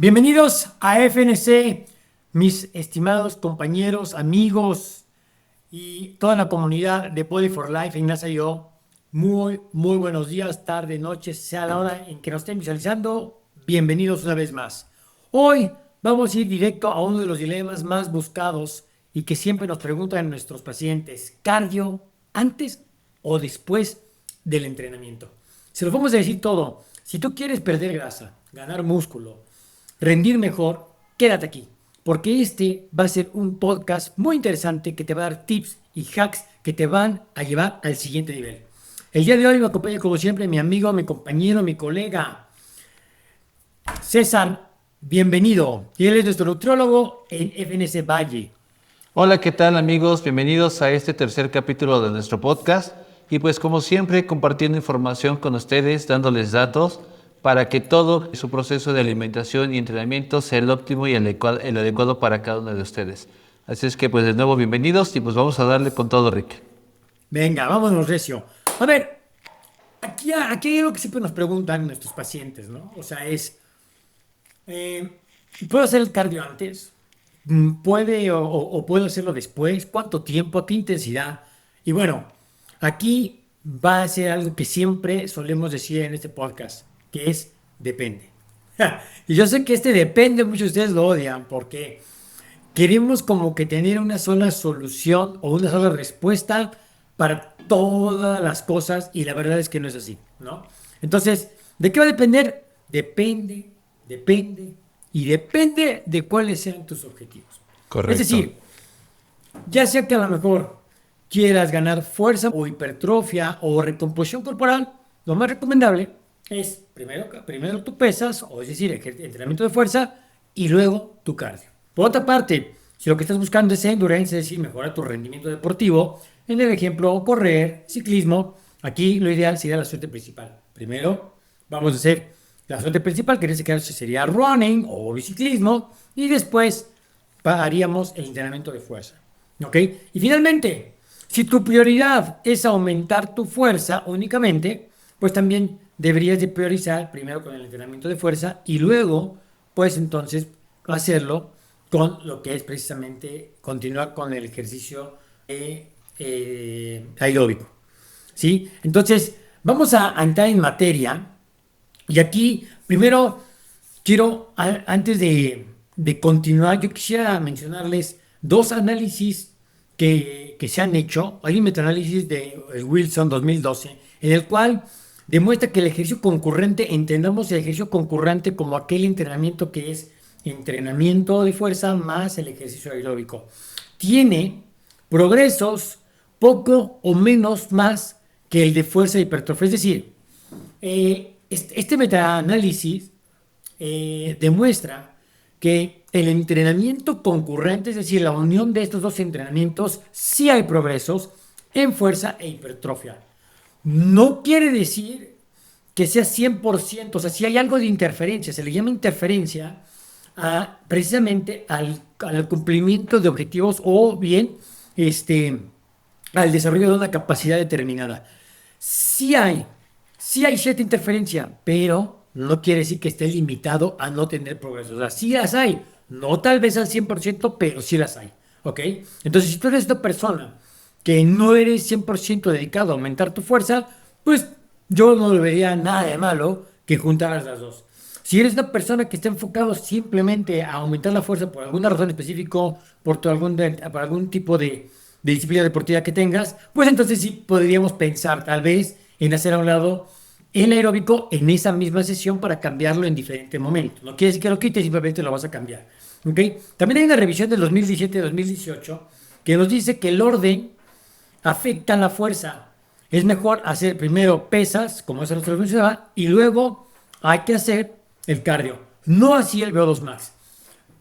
Bienvenidos a FNC, mis estimados compañeros, amigos y toda la comunidad de Body for Life en NASA.io. Muy buenos días, tarde, noche, sea la hora en que nos estén visualizando. Bienvenidos una vez más. Hoy vamos a ir directo a uno de los dilemas más buscados y que siempre nos preguntan nuestros pacientes: ¿cardio antes o después del entrenamiento? Se los vamos a decir todo. Si tú quieres perder grasa, ganar músculo, rendir mejor, quédate aquí, porque este va a ser un podcast muy interesante que te va a dar tips y hacks que te van a llevar al siguiente nivel. El día de hoy me acompaña como siempre mi amigo, mi compañero, mi colega César. Bienvenido. Y él es nuestro nutriólogo en FNC Valle. Hola, ¿qué tal amigos? Bienvenidos a este tercer capítulo de nuestro podcast y pues como siempre compartiendo información con ustedes, dándoles datos para que todo su proceso de alimentación y entrenamiento sea el óptimo y el adecuado para cada uno de ustedes. Así es que pues de nuevo bienvenidos y pues vamos a darle con todo, Rick. Venga, vámonos recio. A ver, aquí hay algo que siempre nos preguntan nuestros pacientes, ¿no? O sea, eh, ¿puedo hacer el cardio antes? ¿Puede o puedo hacerlo después? ¿Cuánto tiempo? ¿A qué intensidad? Y bueno, aquí va a ser algo que siempre solemos decir en este podcast, que es depende. Y yo sé que este depende, muchos de ustedes lo odian porque queremos como que tener una sola solución o una sola respuesta para todas las cosas y la verdad es que no es así, ¿no? Entonces, ¿de qué va a depender? Depende y depende de cuáles sean tus objetivos. Es Correcto. decir, ya sea que a lo mejor quieras ganar fuerza o hipertrofia o recomposición corporal, lo más recomendable es primero tu pesas, o es decir, entrenamiento de fuerza y luego tu cardio. Por otra parte, si lo que estás buscando es endurance, es decir, mejorar tu rendimiento deportivo, en el ejemplo correr, ciclismo, aquí lo ideal sería la suerte principal. Primero vamos a hacer la suerte principal, que en este caso sería running o biciclismo, y después haríamos el entrenamiento de fuerza. ¿Ok? Y finalmente, si tu prioridad es aumentar tu fuerza únicamente, pues también deberías de priorizar primero con el entrenamiento de fuerza y luego, pues entonces hacerlo con lo que es precisamente continuar con el ejercicio aeróbico. ¿Sí? Entonces, vamos a entrar en materia y aquí primero quiero, antes de continuar, yo quisiera mencionarles dos análisis que se han hecho. Hay un metaanálisis de Wilson 2012, en el cual demuestra que el ejercicio concurrente, entendamos el ejercicio concurrente como aquel entrenamiento que es entrenamiento de fuerza más el ejercicio aeróbico, tiene progresos poco o menos más que el de fuerza e hipertrofia. Es decir, este metaanálisis demuestra que el entrenamiento concurrente, es decir, la unión de estos dos entrenamientos, sí hay progresos en fuerza e hipertrofia. No quiere decir que sea 100%, o sea, si hay algo de interferencia, se le llama interferencia precisamente al cumplimiento de objetivos o bien al desarrollo de una capacidad determinada. Sí hay, sí hay cierta interferencia, pero no quiere decir que esté limitado a no tener progresos. O sea, sí las hay, no tal vez al 100%, pero sí las hay. ¿Ok? Entonces, si tú eres una persona que no eres 100% dedicado a aumentar tu fuerza, pues yo no le vería nada de malo que juntaras las dos. Si eres una persona que está enfocado simplemente a aumentar la fuerza por alguna razón específica, por algún tipo de disciplina deportiva que tengas, pues entonces sí podríamos pensar tal vez en hacer a un lado el aeróbico en esa misma sesión para cambiarlo en diferentes momentos. No quiere decir que lo quites, simplemente lo vas a cambiar. ¿Ok? También hay una revisión del 2017-2018 que nos dice que el orden afecta la fuerza. Es mejor hacer primero pesas, como eso nosotros mencionaba, y luego hay que hacer el cardio. No así el VO2 max.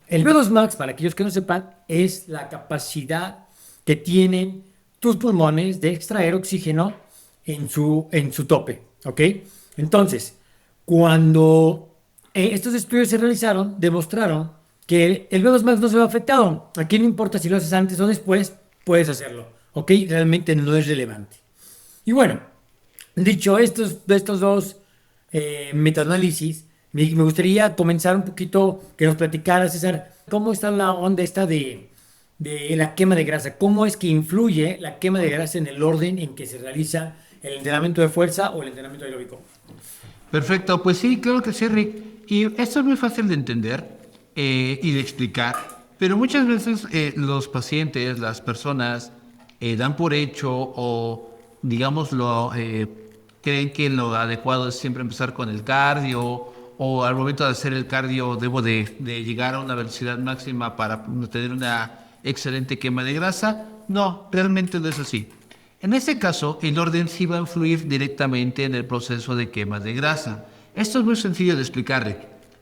El VO2 max, para aquellos que no sepan, es la capacidad que tienen tus pulmones de extraer oxígeno en su tope. ¿Ok? Entonces, cuando estos estudios se realizaron, demostraron que el VO2 max no se ve afectado. Aquí no importa si lo haces antes o después, puedes hacerlo. ¿Ok? Realmente no es relevante. Y bueno, dicho estos dos metaanálisis, Me gustaría comenzar un poquito que nos platicara, César, cómo está la onda esta de la quema de grasa, cómo es que influye la quema de grasa en el orden en que se realiza el entrenamiento de fuerza o el entrenamiento aeróbico. Perfecto, pues sí, claro que sí, Rick. Y esto es muy fácil de entender y de explicar, pero muchas veces los pacientes, las personas, dan por hecho o, digámoslo, creen que lo adecuado es siempre empezar con el cardio o al momento de hacer el cardio debo de llegar a una velocidad máxima para tener una excelente quema de grasa. No, realmente no es así. En este caso, el orden sí va a influir directamente en el proceso de quema de grasa. Esto es muy sencillo de explicar, Rick.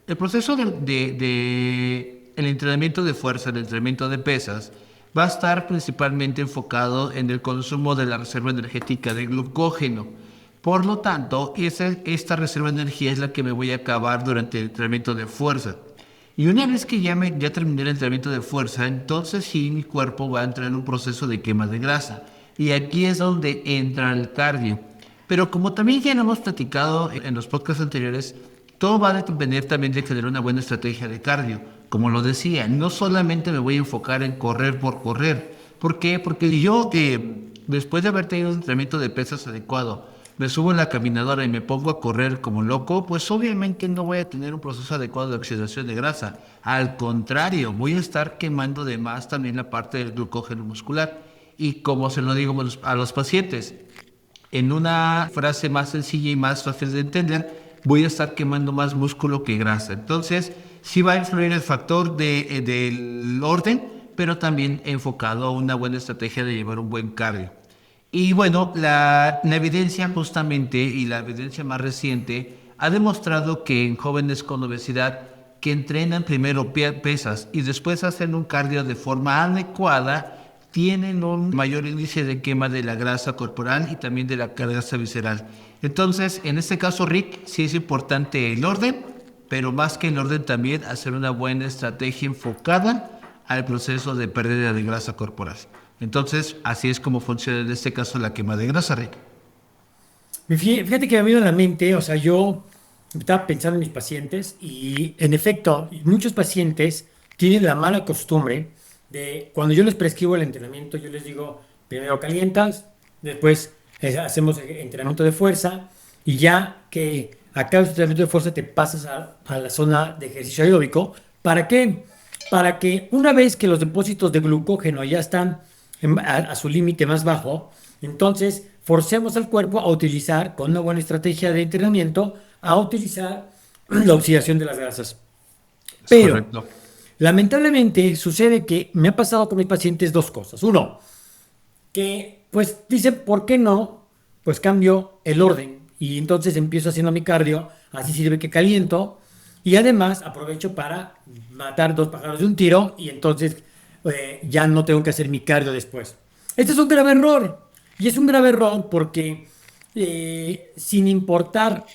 El proceso el entrenamiento de fuerza, el entrenamiento de pesas, va a estar principalmente enfocado en el consumo de la reserva energética de glucógeno. Por lo tanto, esta reserva de energía es la que me voy a acabar durante el entrenamiento de fuerza. Y una vez que ya terminé el entrenamiento de fuerza, entonces sí mi cuerpo va a entrar en un proceso de quema de grasa. Y aquí es donde entra el cardio. Pero como también ya lo hemos platicado en los podcasts anteriores, todo va a depender también de tener una buena estrategia de cardio. Como lo decía, no solamente me voy a enfocar en correr por correr. ¿Por qué? Porque yo, después de haber tenido un entrenamiento de pesas adecuado, me subo en la caminadora y me pongo a correr como loco, pues obviamente no voy a tener un proceso adecuado de oxidación de grasa. Al contrario, voy a estar quemando de más también la parte del glucógeno muscular. Y como se lo digo a los pacientes, en una frase más sencilla y más fácil de entender, voy a estar quemando más músculo que grasa. Entonces, sí va a influir el factor del orden, pero también enfocado a una buena estrategia de llevar un buen cardio. Y bueno, la evidencia justamente y la evidencia más reciente ha demostrado que en jóvenes con obesidad que entrenan primero pesas y después hacen un cardio de forma adecuada, tienen un mayor índice de quema de la grasa corporal y también de la grasa visceral. Entonces, en este caso, Rick, sí es importante el orden, pero más que el orden también hacer una buena estrategia enfocada al proceso de pérdida de grasa corporal. Entonces, así es como funciona en este caso la quema de grasa, Rick. Fíjate que me ha venido a la mente, o sea, yo estaba pensando en mis pacientes y en efecto, muchos pacientes tienen la mala costumbre de cuando yo les prescribo el entrenamiento, yo les digo, primero calientas, después hacemos entrenamiento de fuerza y ya que acabas el entrenamiento de fuerza te pasas a la zona de ejercicio aeróbico. ¿Para qué? Para que una vez que los depósitos de glucógeno ya están a su límite más bajo, entonces forcemos al cuerpo a utilizar, con una buena estrategia de entrenamiento, a utilizar la oxidación de las grasas. Es Pero, correcto. lamentablemente, sucede que me ha pasado con mis pacientes dos cosas. Uno, que pues dicen, ¿por qué no? Pues cambio el orden y entonces empiezo haciendo mi cardio, así sirve que caliento y además aprovecho para matar dos pájaros de un tiro y entonces ya no tengo que hacer mi cardio después. Este es un grave error y es un grave error porque sin importar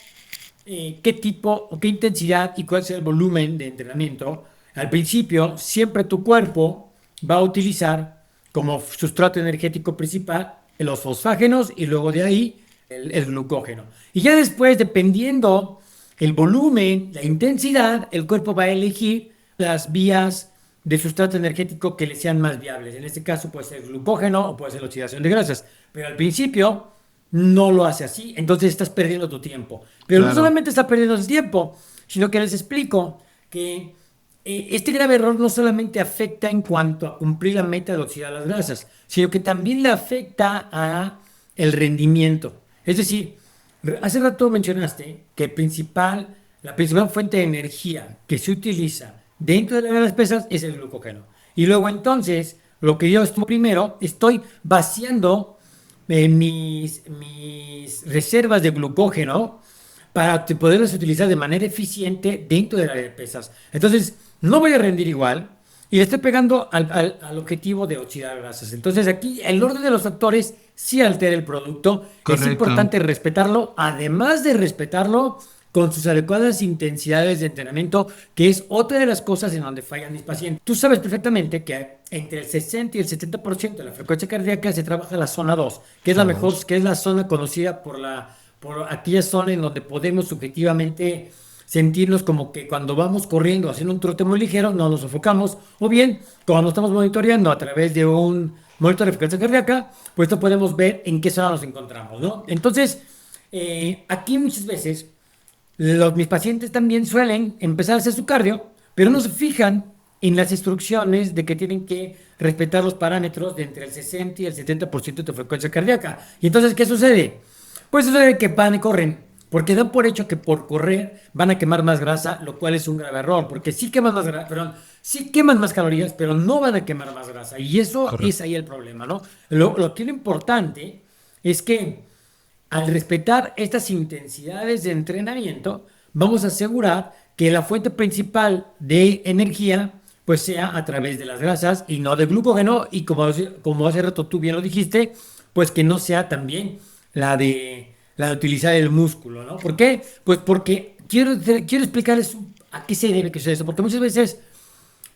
qué tipo o qué intensidad y cuál sea el volumen de entrenamiento, al principio siempre tu cuerpo va a utilizar como sustrato energético principal los fosfágenos y luego de ahí el glucógeno. Y ya después, dependiendo el volumen, la intensidad, el cuerpo va a elegir las vías de sustrato energético que le sean más viables. En este caso puede ser glucógeno o puede ser la oxidación de grasas. Pero al principio no lo hace así, entonces estás perdiendo tu tiempo. Pero no Claro. solamente está perdiendo el tiempo, sino que les explico que este grave error no solamente afecta en cuanto a cumplir la meta de oxidar las grasas, sino que también le afecta a el rendimiento. Es decir, hace rato mencionaste que la principal fuente de energía que se utiliza dentro de las pesas es el glucógeno. Y luego entonces, lo que yo estoy primero, estoy vaciando mis reservas de glucógeno para poderlas utilizar de manera eficiente dentro de la área de pesas. Entonces, no voy a rendir igual y le estoy pegando al objetivo de oxidar grasas. Entonces, aquí el orden de los factores sí altera el producto. Es Correcto. importante respetarlo, además de respetarlo con sus adecuadas intensidades de entrenamiento, que es otra de las cosas en donde fallan mis pacientes. Tú sabes perfectamente que entre el 60 y el 70% de la frecuencia cardíaca se trabaja en la zona 2, que es la Zona mejor, dos. que es la zona conocida por aquella zona en donde podemos subjetivamente sentirnos como que cuando vamos corriendo, haciendo un trote muy ligero, no nos sofocamos, o bien cuando estamos monitoreando a través de un monitor de frecuencia cardíaca, pues no podemos ver en qué zona nos encontramos, ¿no? Entonces, aquí muchas veces mis pacientes también suelen empezar a hacer su cardio, pero no se fijan en las instrucciones de que tienen que respetar los parámetros de entre el 60 y el 70% de frecuencia cardíaca. Y entonces, ¿qué sucede? Pues sucede que van y corren, porque dan por hecho que por correr van a quemar más grasa, lo cual es un grave error, porque sí queman más grasa, perdón, sí queman más calorías, pero no van a quemar más grasa. Y eso es Correcto. ahí el problema, ¿no? Lo importante es que al respetar estas intensidades de entrenamiento, vamos a asegurar que la fuente principal de energía pues sea a través de las grasas y no del glucógeno y como hace rato tú bien lo dijiste, pues que no sea también la de utilizar el músculo, ¿no? ¿Por qué? Pues porque quiero explicarles a qué se debe que sea eso, porque muchas veces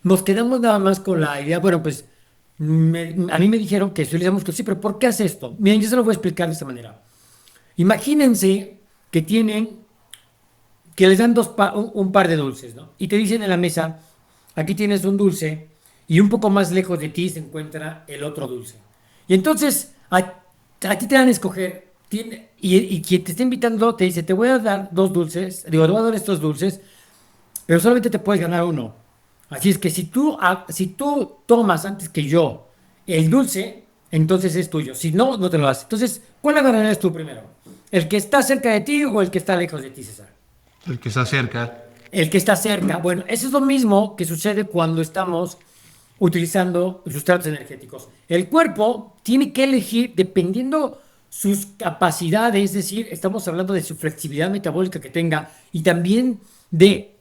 nos quedamos nada más con la idea, bueno, pues a mí me dijeron que utiliza músculo, sí, pero ¿por qué hace esto? Miren, yo se lo voy a explicar de esta manera. Imagínense que que les dan un par de dulces, ¿no? Y te dicen en la mesa, aquí tienes un dulce y un poco más lejos de ti se encuentra el otro dulce. Y entonces a ti te dan a escoger, y quien te está invitando te dice, te voy a dar dos dulces, digo, te voy a dar estos dulces, pero solamente te puedes ganar uno. Así es que si tú tomas antes que yo el dulce, entonces es tuyo. Si no, no te lo das. Entonces, ¿cuál agarrarás tú primero? ¿El que está cerca de ti o el que está lejos de ti, César? El que se acerca. El que está cerca. Bueno, eso es lo mismo que sucede cuando estamos utilizando sustratos energéticos. El cuerpo tiene que elegir dependiendo sus capacidades, es decir, estamos hablando de su flexibilidad metabólica que tenga y también de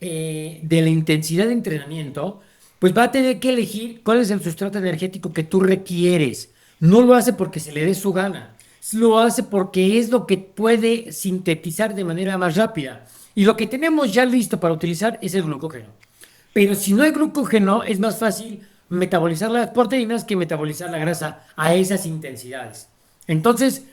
la intensidad de entrenamiento, pues va a tener que elegir cuál es el sustrato energético que tú requieres. No lo hace porque se le dé su gana, lo hace porque es lo que puede sintetizar de manera más rápida. Y lo que tenemos ya listo para utilizar es el glucógeno. Pero si no hay glucógeno, es más fácil metabolizar las proteínas que metabolizar la grasa a esas intensidades. Entonces,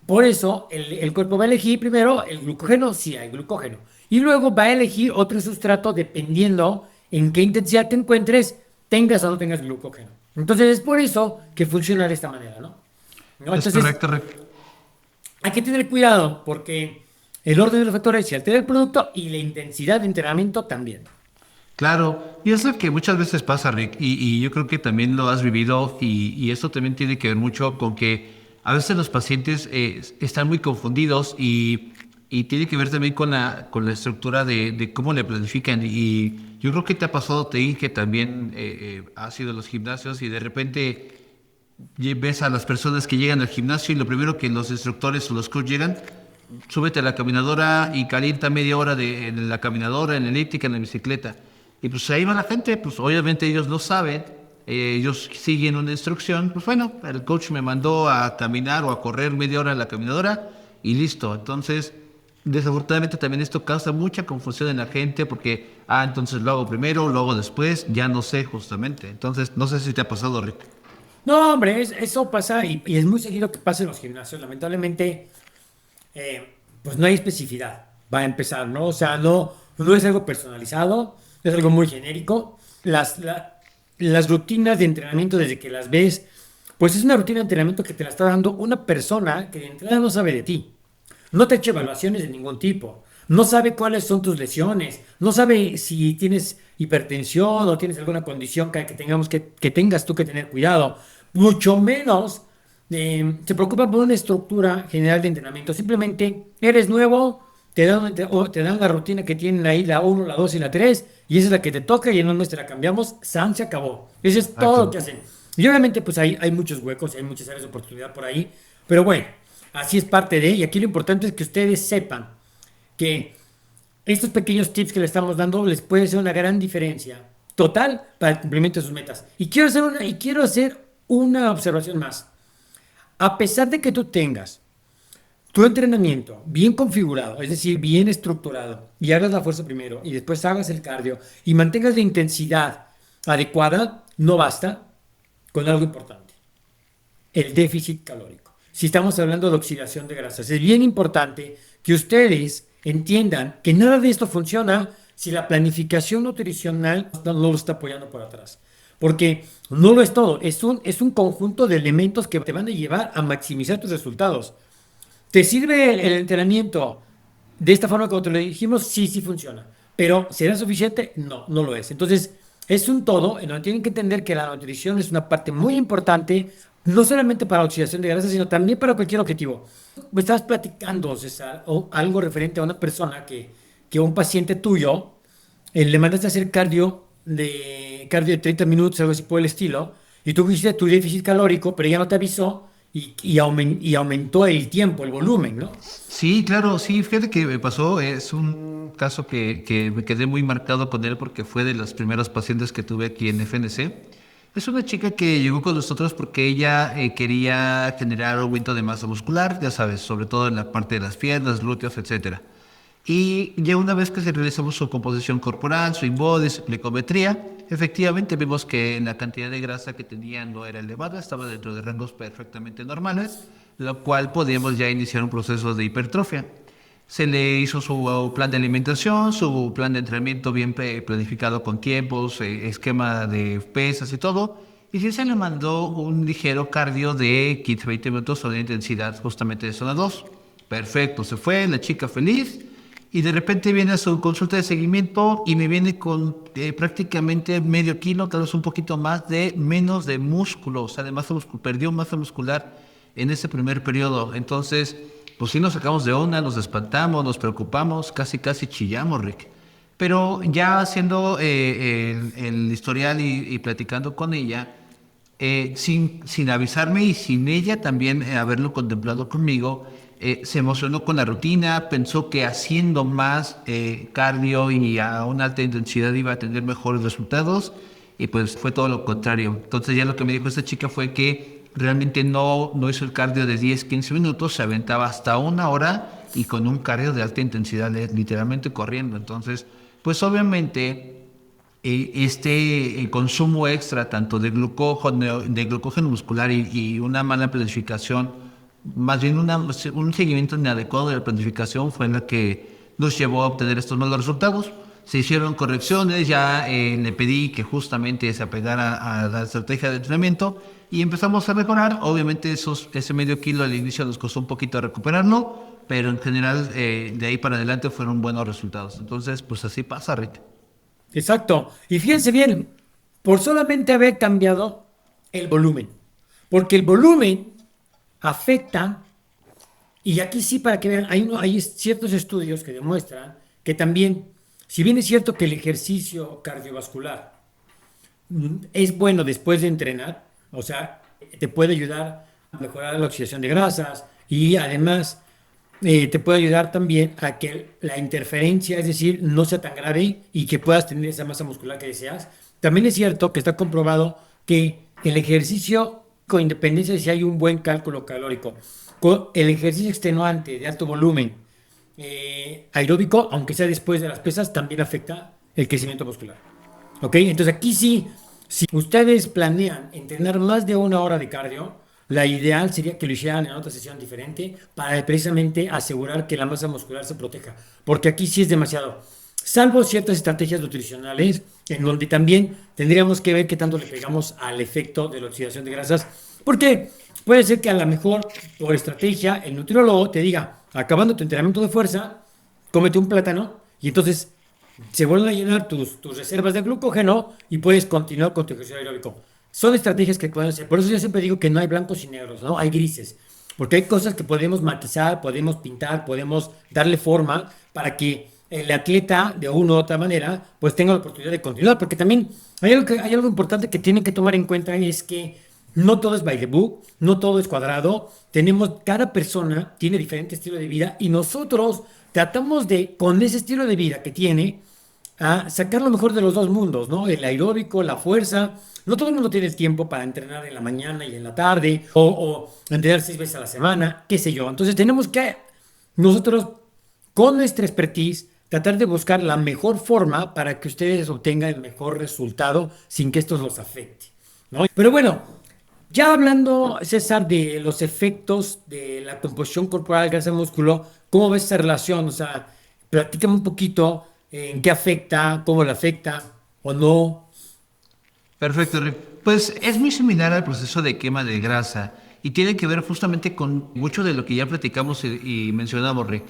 por eso el cuerpo va a elegir primero el glucógeno, si hay glucógeno. Y luego va a elegir otro sustrato dependiendo en qué intensidad te encuentres, tengas o no tengas glucógeno. Entonces, es por eso que funciona de esta manera, ¿no? ¿No? Es Entonces, correcto, hay que tener cuidado porque el orden de los factores se altera el producto y la intensidad de entrenamiento también. Claro, y es lo que muchas veces pasa, Rick, y yo creo que también lo has vivido y esto también tiene que ver mucho con que a veces los pacientes están muy confundidos y tiene que ver también con la estructura de cómo le planifican y yo creo que te ha pasado, te dije que también has ido a los gimnasios y de repente ves a las personas que llegan al gimnasio y lo primero que los instructores o los coaches llegan, súbete a la caminadora y calienta media hora en la caminadora, en la elíptica, en la bicicleta. Y pues ahí va la gente, pues obviamente ellos lo saben, ellos siguen una instrucción, pues bueno, el coach me mandó a caminar o a correr media hora en la caminadora y listo. Entonces, desafortunadamente también esto causa mucha confusión en la gente porque, entonces lo hago primero, lo hago después, ya no sé justamente. Entonces, no sé si te ha pasado, Rick. No, hombre, eso pasa y es muy seguido que pasa en los gimnasios. Lamentablemente, pues no hay especificidad. Va a empezar, ¿no? O sea, no es algo personalizado, es algo muy genérico. Las rutinas de entrenamiento, desde que las ves, pues es una rutina de entrenamiento que te la está dando una persona que de entrada no sabe de ti. No te ha hecho evaluaciones de ningún tipo. No sabe cuáles son tus lesiones. No sabe si tienes hipertensión o tienes alguna condición que tengas tú que tener cuidado. Mucho menos se preocupa por una estructura general de entrenamiento. Simplemente eres nuevo, te dan la rutina que tienen ahí, la uno, la 2 y la 3 y esa es la que te toca y en un mes te la cambiamos. San se acabó. Eso es todo lo Exacto. que hacen. Y obviamente pues hay muchos huecos, hay muchas áreas de oportunidad por ahí. Pero bueno, así es parte de, y aquí lo importante es que ustedes sepan que estos pequeños tips que le estamos dando les puede ser una gran diferencia total para el cumplimiento de sus metas. Y quiero hacer una observación más. A pesar de que tú tengas tu entrenamiento bien configurado, es decir, bien estructurado, y hagas la fuerza primero y después hagas el cardio y mantengas la intensidad adecuada, no basta con algo importante, el déficit calórico. Si estamos hablando de oxidación de grasas, es bien importante que ustedes entiendan que nada de esto funciona si la planificación nutricional no lo está apoyando por atrás. Porque no lo es todo, es un conjunto de elementos que te van a llevar a maximizar tus resultados. ¿Te sirve el entrenamiento de esta forma como te lo dijimos? Sí, sí funciona. Pero ¿será suficiente? No, no lo es. Entonces, es un todo en donde tienen que entender que la nutrición es una parte muy importante, no solamente para la oxidación de grasa, sino también para cualquier objetivo. Me estabas platicando, César, o algo referente a una persona que un paciente tuyo le mandaste a hacer cardio de 30 minutos, algo así por el estilo, y tú hiciste tu déficit calórico, pero ella no te avisó y aumentó el tiempo, el volumen, ¿no? Sí, claro, sí, fíjate que me pasó, es un caso que me quedé muy marcado con él porque fue de los primeros pacientes que tuve aquí en FNC. Es una chica que llegó con nosotros porque ella quería generar aumento de masa muscular, ya sabes, sobre todo en la parte de las piernas, glúteos, etcétera. Y ya una vez que se realizamos su composición corporal, su InBody, su glicometría, efectivamente vimos que la cantidad de grasa que tenía no era elevada, estaba dentro de rangos perfectamente normales, lo cual podíamos ya iniciar un proceso de hipertrofia. Se le hizo su plan de alimentación, su plan de entrenamiento bien planificado con tiempos, esquema de pesas y todo. Y sí se le mandó un ligero cardio de 15-20 minutos de intensidad justamente de zona 2. Perfecto, se fue, la chica feliz. Y de repente viene a su consulta de seguimiento y me viene con prácticamente medio kilo, tal vez un poquito más de menos de músculo, o sea, de masa muscular, perdió masa muscular en ese primer periodo. Entonces, pues sí nos sacamos de onda, nos espantamos, nos preocupamos, casi casi chillamos, Rick. Pero ya haciendo el historial y platicando con ella, sin avisarme y sin ella también haberlo contemplado conmigo, se emocionó con la rutina, pensó que haciendo más cardio y a una alta intensidad iba a tener mejores resultados y pues fue todo lo contrario. Entonces ya lo que me dijo esta chica fue que realmente no hizo el cardio de 10-15 minutos, se aventaba hasta una hora y con un cardio de alta intensidad, literalmente corriendo. Entonces, pues obviamente el consumo extra tanto de glucógeno muscular y una mala planificación, más bien un seguimiento inadecuado de la planificación fue la que nos llevó a obtener estos malos resultados. Se hicieron correcciones, ya le pedí que justamente se apegara a la estrategia de entrenamiento y empezamos a mejorar. Obviamente ese medio kilo al inicio nos costó un poquito recuperarlo, pero en general de ahí para adelante fueron buenos resultados. Entonces, pues así pasa, Rick. Exacto. Y fíjense bien, por solamente haber cambiado el volumen, porque el volumen afecta, y aquí sí para que vean, hay ciertos estudios que demuestran que también, si bien es cierto que el ejercicio cardiovascular es bueno después de entrenar, o sea, te puede ayudar a mejorar la oxidación de grasas y además te puede ayudar también a que la interferencia, es decir, no sea tan grave y que puedas tener esa masa muscular que deseas. También es cierto que está comprobado que el ejercicio, con independencia de si hay un buen cálculo calórico, con el ejercicio extenuante de alto volumen aeróbico, aunque sea después de las pesas, también afecta el crecimiento muscular. ¿Ok? Entonces aquí sí, si ustedes planean entrenar más de una hora de cardio, la ideal sería que lo hicieran en otra sesión diferente para precisamente asegurar que la masa muscular se proteja. Porque aquí sí es demasiado. Salvo ciertas estrategias nutricionales, en donde también tendríamos que ver qué tanto le pegamos al efecto de la oxidación de grasas. Porque puede ser que a lo mejor, por estrategia, el nutriólogo te diga, acabando tu entrenamiento de fuerza, cómete un plátano y entonces se vuelven a llenar tus reservas de glucógeno y puedes continuar con tu ejercicio aeróbico. Son estrategias que pueden ser. Por eso yo siempre digo que no hay blancos y negros, ¿no? Hay grises. Porque hay cosas que podemos matizar, podemos pintar, podemos darle forma para que el atleta, de una u otra manera, pues tenga la oportunidad de continuar. Porque también hay algo importante que tienen que tomar en cuenta y es que no todo es by the book, no todo es cuadrado. Cada persona tiene diferente estilo de vida y nosotros tratamos de, con ese estilo de vida que tiene, a sacar lo mejor de los dos mundos, ¿no? El aeróbico, la fuerza. No todo el mundo tiene el tiempo para entrenar en la mañana y en la tarde, o entrenar 6 veces a la semana, qué sé yo. Entonces tenemos que nosotros, con nuestra expertise, tratar de buscar la mejor forma para que ustedes obtengan el mejor resultado sin que esto los afecte, ¿no? Pero bueno, ya hablando, César, de los efectos de la composición corporal grasa-músculo, ¿cómo ves esa relación? O sea, Platícame un poquito en qué afecta, cómo le afecta o no. Perfecto, Rick. Pues es muy similar al proceso de quema de grasa y tiene que ver justamente con mucho de lo que ya platicamos y mencionamos, Rick.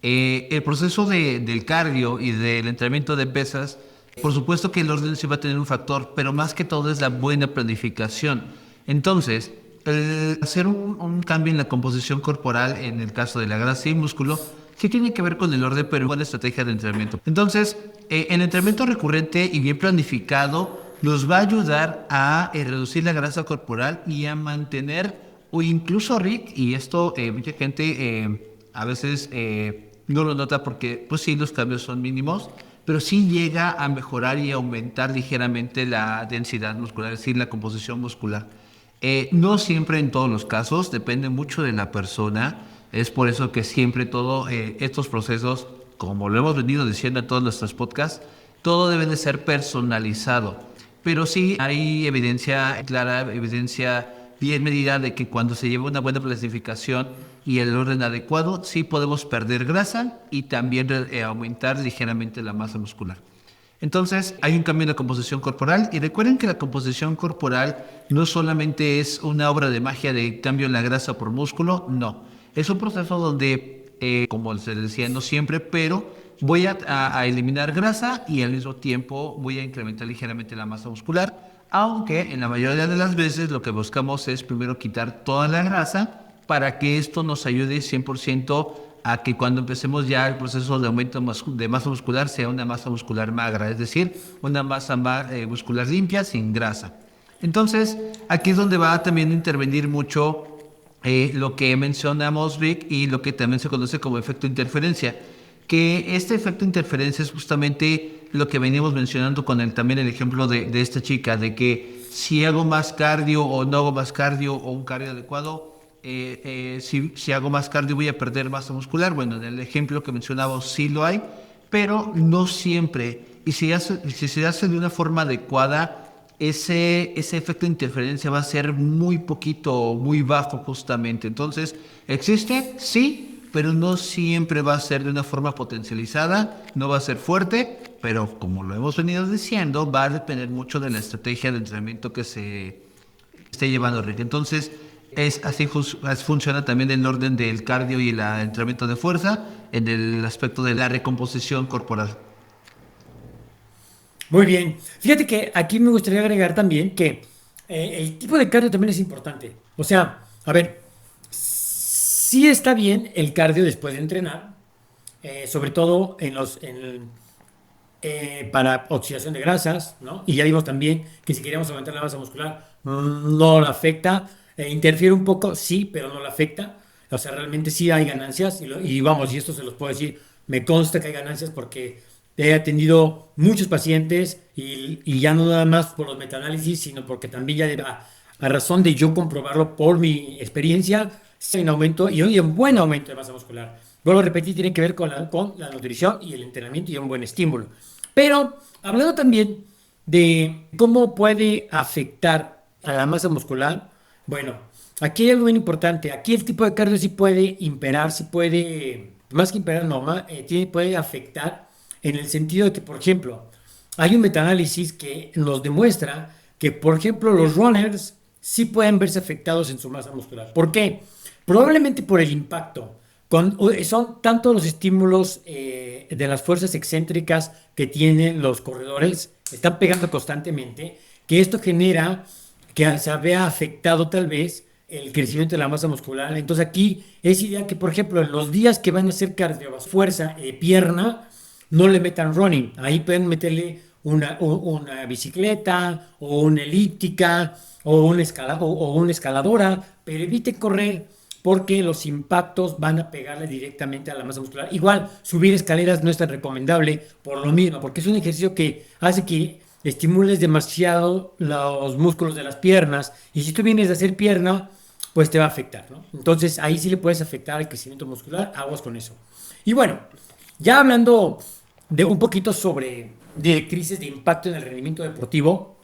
El proceso del cardio y del entrenamiento de pesas, por supuesto que el orden sí va a tener un factor, pero más que todo es la buena planificación. Entonces, el hacer un cambio en la composición corporal, en el caso de la grasa y músculo, sí tiene que ver con el orden, pero buena estrategia de entrenamiento. Entonces, el entrenamiento recurrente y bien planificado nos va a ayudar a reducir la grasa corporal y a mantener, o incluso, Rick, y esto mucha gente a veces no lo nota porque, pues sí, los cambios son mínimos, pero sí llega a mejorar y aumentar ligeramente la densidad muscular, es decir, la composición muscular. No siempre en todos los casos, depende mucho de la persona. Es por eso que siempre todos estos procesos, como lo hemos venido diciendo en todos nuestros podcasts, todo debe de ser personalizado. Pero sí hay evidencia clara, evidencia bien medida de que cuando se lleva una buena planificación y el orden adecuado, sí podemos perder grasa y también aumentar ligeramente la masa muscular. Entonces, hay un cambio en la composición corporal y recuerden que la composición corporal no solamente es una obra de magia de cambio en la grasa por músculo, no. Es un proceso donde, como se decía, no siempre, pero voy a eliminar grasa y al mismo tiempo voy a incrementar ligeramente la masa muscular, aunque en la mayoría de las veces lo que buscamos es primero quitar toda la grasa para que esto nos ayude 100% a que cuando empecemos ya el proceso de aumento de masa muscular sea una masa muscular magra, es decir, una masa muscular limpia sin grasa. Entonces, aquí es donde va a también intervenir mucho lo que mencionamos, Rick, y lo que también se conoce como efecto interferencia, que este efecto interferencia es justamente lo que venimos mencionando con también el ejemplo de esta chica, de que si hago más cardio o no hago más cardio o un cardio adecuado, si hago más cardio voy a perder masa muscular. Bueno, en el ejemplo que mencionamos sí lo hay, pero no siempre. Y si se hace de una forma adecuada, ese efecto de interferencia va a ser muy poquito, muy bajo justamente. Entonces, ¿existe? Sí, pero no siempre va a ser de una forma potencializada, no va a ser fuerte, pero como lo hemos venido diciendo, va a depender mucho de la estrategia de entrenamiento que se esté llevando, Rick. Entonces, así funciona también el orden del cardio y el entrenamiento de fuerza en el aspecto de la recomposición corporal. Muy bien. Fíjate que aquí me gustaría agregar también que el tipo de cardio también es importante. O sea, a ver, sí está bien el cardio después de entrenar, sobre todo para oxidación de grasas, ¿no? Y ya vimos también que si queríamos aumentar la masa muscular, no la afecta. Interfiere un poco, sí, pero no la afecta. O sea, realmente sí hay ganancias. Y vamos, y esto se los puedo decir, me consta que hay ganancias porque he atendido muchos pacientes y ya no nada más por los metaanálisis, sino porque también ya a razón de yo comprobarlo por mi experiencia, sí hay un aumento y hoy un buen aumento de masa muscular. Vuelvo a repetir, tiene que ver con la nutrición y el entrenamiento y un buen estímulo. Pero hablando también de cómo puede afectar a la masa muscular, bueno, aquí hay algo bien importante. Aquí el tipo de cardio sí puede imperar, sí puede, más que imperar, no, puede afectar en el sentido de que, por ejemplo, hay un metaanálisis que nos demuestra que, por ejemplo, los runners sí pueden verse afectados en su masa muscular. ¿Por qué? Probablemente por el impacto. Son tanto los estímulos de las fuerzas excéntricas que tienen los corredores, están pegando constantemente, que esto genera que se vea afectado tal vez el crecimiento de la masa muscular. Entonces aquí es ideal que, por ejemplo, en los días que van a hacer cardio, fuerza, pierna, no le metan running. Ahí pueden meterle una bicicleta o una elíptica o una escaladora, pero evite correr porque los impactos van a pegarle directamente a la masa muscular. Igual, subir escaleras no es tan recomendable por lo mismo, porque es un ejercicio que hace que estimules demasiado los músculos de las piernas, y si tú vienes a hacer pierna, pues te va a afectar, ¿no? Entonces ahí sí le puedes afectar al crecimiento muscular, aguas con eso. Y bueno, ya hablando de un poquito sobre directrices de impacto en el rendimiento deportivo,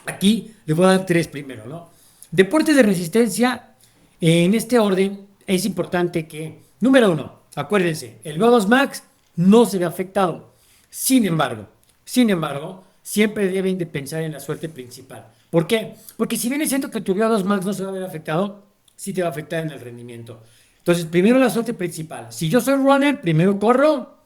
aquí les voy a dar tres primero, ¿no? Deportes de resistencia, en este orden es importante que, número uno, acuérdense, el VO2 max no se ve afectado. Sin embargo, siempre deben de pensar en la suerte principal. ¿Por qué? Porque si bien es cierto que tu VO2 max no se va a ver afectado, sí te va a afectar en el rendimiento. Entonces, primero la suerte principal. Si yo soy runner, primero corro,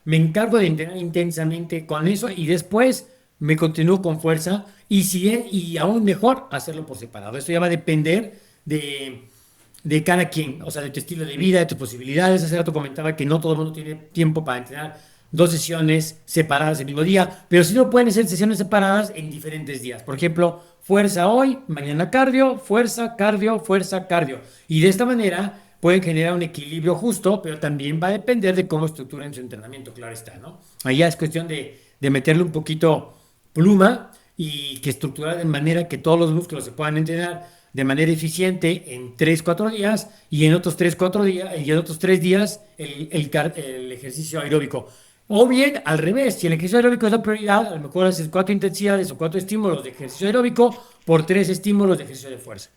me encargo de entrenar intensamente con eso y después me continúo con fuerza y aún mejor hacerlo por separado. Esto ya va a depender de cada quien, o sea, de tu estilo de vida, de tus posibilidades. Hace rato comentaba que no todo el mundo tiene tiempo para entrenar dos sesiones separadas el mismo día, pero sí lo pueden ser sesiones separadas en diferentes días. Por ejemplo, fuerza hoy, mañana cardio, fuerza, cardio, fuerza, cardio. Y de esta manera pueden generar un equilibrio justo, pero también va a depender de cómo estructuren su entrenamiento, claro está, ¿no? Ahí ya es cuestión de meterle un poquito pluma y que estructurar de manera que todos los músculos se puedan entrenar de manera eficiente en 3 4 días y en otros 3 4 días y en otros 3 días el ejercicio aeróbico. O bien, al revés, si el ejercicio aeróbico es la prioridad, a lo mejor haces 4 intensidades o 4 estímulos de ejercicio aeróbico por 3 estímulos de ejercicio de fuerza.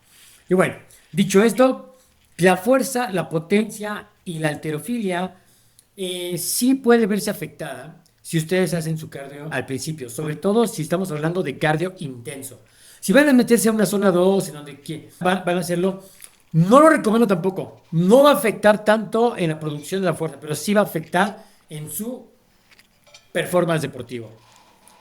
Y bueno, dicho esto, la fuerza, la potencia y la halterofilia sí puede verse afectada si ustedes hacen su cardio al principio, sobre todo si estamos hablando de cardio intenso. Si van a meterse a una zona 2 en donde van a hacerlo, no lo recomiendo tampoco. No va a afectar tanto en la producción de la fuerza, pero sí va a afectar en su performance deportivo.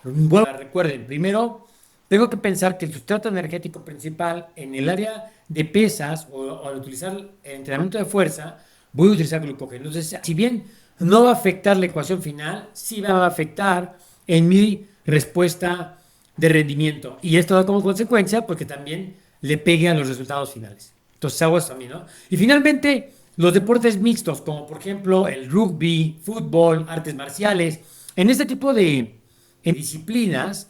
Bueno, recuerden, primero tengo que pensar que el sustrato energético principal en el área de pesas o al utilizar el entrenamiento de fuerza, voy a utilizar glucógeno. Entonces, si bien no va a afectar la ecuación final, sí va a afectar en mi respuesta de rendimiento. Y esto da como consecuencia porque también le pegue a los resultados finales. Entonces, hago eso también, ¿no? Y finalmente, los deportes mixtos, como por ejemplo el rugby, fútbol, artes marciales, en este tipo de disciplinas,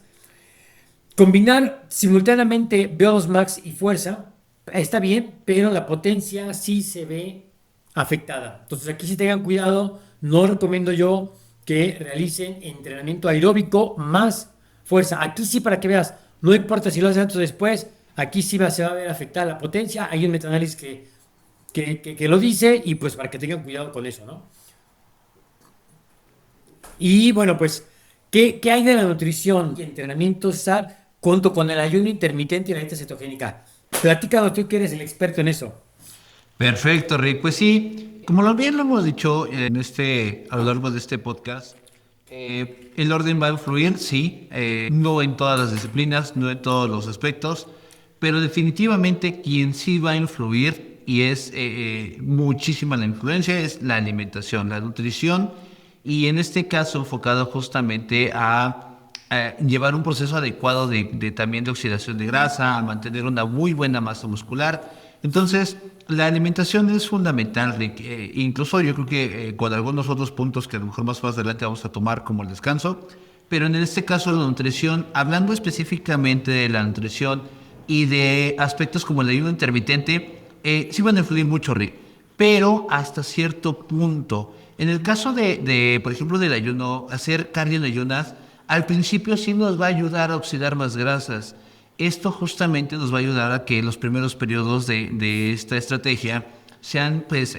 combinar simultáneamente VO2 max y fuerza está bien, pero la potencia sí se ve afectada. Entonces aquí sí tengan cuidado, no recomiendo yo que realicen entrenamiento aeróbico más fuerza. Aquí sí, para que veas, no importa si lo hacen antes o después, aquí sí se va a ver afectada la potencia. Hay un metaanálisis que lo dice y pues para que tengan cuidado con eso, ¿no? Y bueno, pues, ¿qué hay de la nutrición y entrenamiento SAR junto con el ayuno intermitente y la dieta cetogénica? Platícanos tú que eres el experto en eso. Perfecto, Rick. Pues sí, como bien lo hemos dicho a lo largo de este podcast, el orden va a influir, sí, no en todas las disciplinas, no en todos los aspectos, pero definitivamente quien sí va a influir y es muchísima la influencia es la alimentación, la nutrición y en este caso enfocado justamente a llevar un proceso adecuado también de oxidación de grasa, a mantener una muy buena masa muscular. Entonces, la alimentación es fundamental, Rick. Incluso yo creo que con algunos otros puntos que a lo mejor más adelante vamos a tomar como el descanso, pero en este caso la nutrición, hablando específicamente de la nutrición y de aspectos como el ayuno intermitente, sí van a influir mucho, Rick, pero hasta cierto punto. En el caso por ejemplo, del ayuno, hacer cardio en ayunas, al principio sí nos va a ayudar a oxidar más grasas. Esto justamente nos va a ayudar a que los primeros periodos de esta estrategia sean pues,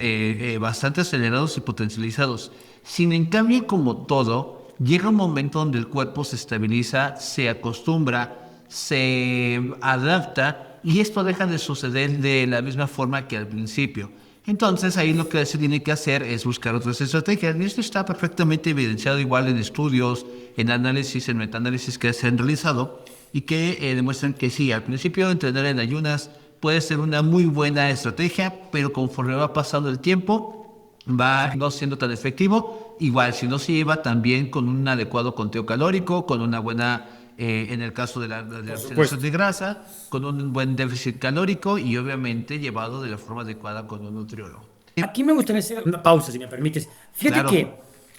bastante acelerados y potencializados. Sin en cambio, como todo, llega un momento donde el cuerpo se estabiliza, se acostumbra, se adapta y esto deja de suceder de la misma forma que al principio. Entonces ahí lo que se tiene que hacer es buscar otras estrategias y esto está perfectamente evidenciado igual en estudios, en análisis, en metaanálisis que se han realizado y que demuestran que sí, al principio entrenar en ayunas puede ser una muy buena estrategia, pero conforme va pasando el tiempo va no siendo tan efectivo. Igual, si no se lleva también con un adecuado conteo calórico, con una buena, en el caso de la oxidación de grasa, con un buen déficit calórico y obviamente llevado de la forma adecuada con un nutriólogo. Aquí me gustaría hacer una pausa, si me permites. Fíjate Claro. que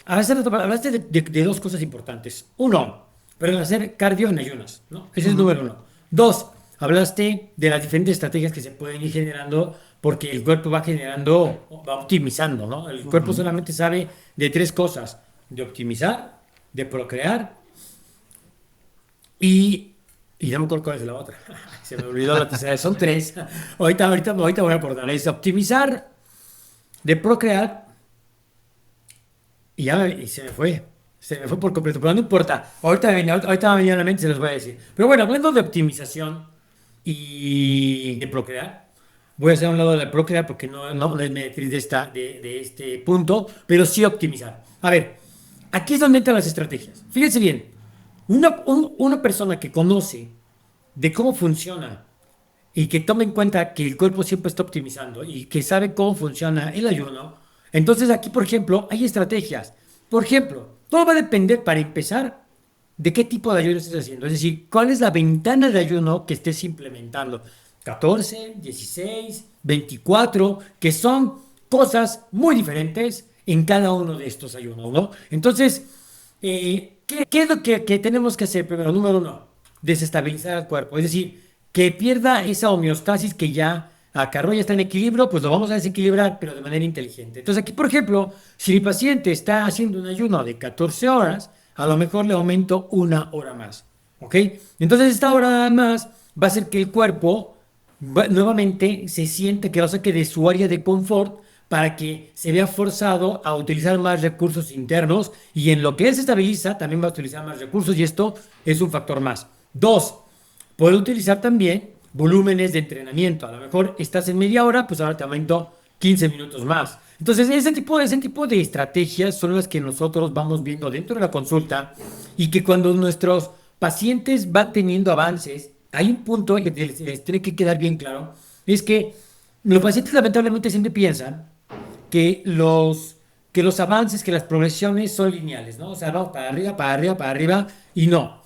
hablaste de dos cosas importantes. Uno, pero hacer cardio en ayunas, ¿no? Ese es número uno. Dos, hablaste de las diferentes estrategias que se pueden ir generando porque el cuerpo va generando, va optimizando, ¿no? El cuerpo solamente sabe de tres cosas: de optimizar, de procrear y no me acuerdo cuál es la otra. Se me olvidó la tercera. Son tres. Ahorita voy a acordar. Es optimizar, de procrear y se me fue. Se me fue por completo, pero no importa. Ahorita me viene a la mente y se los voy a decir. Pero bueno, hablando de optimización y de procrear, voy a hacer a un lado de la procrear porque no es meretriz de este punto, pero sí optimizar. A ver, aquí es donde entran las estrategias. Fíjense bien, una persona que conoce de cómo funciona y que tome en cuenta que el cuerpo siempre está optimizando y que sabe cómo funciona el ayuno, entonces aquí, por ejemplo, hay estrategias. Por ejemplo, todo va a depender, para empezar, de qué tipo de ayuno estés haciendo. Es decir, cuál es la ventana de ayuno que estés implementando. 14, 16, 24, que son cosas muy diferentes en cada uno de estos ayunos, ¿no? Entonces, ¿qué es lo que tenemos que hacer primero? Número uno, desestabilizar el cuerpo. Es decir, que pierda esa homeostasis que ya acarreó, ya está en equilibrio, pues lo vamos a desequilibrar, pero de manera inteligente. Entonces aquí, por ejemplo, si mi paciente está haciendo un ayuno de 14 horas, a lo mejor le aumento una hora más. ¿Ok? Entonces esta hora más va a hacer que el cuerpo nuevamente se siente que lo saque de su área de confort para que se vea forzado a utilizar más recursos internos y en lo que él se estabiliza también va a utilizar más recursos y esto es un factor más. Dos, puedo utilizar también volúmenes de entrenamiento. A lo mejor estás en media hora, pues ahora te aumento 15 minutos más. Entonces, ese tipo de estrategias son las que nosotros vamos viendo dentro de la consulta y que cuando nuestros pacientes van teniendo avances, hay un punto que les tiene que quedar bien claro, es que los pacientes lamentablemente siempre piensan que los avances, que las progresiones son lineales, ¿no? O sea, vamos para arriba, para arriba, para arriba, y no.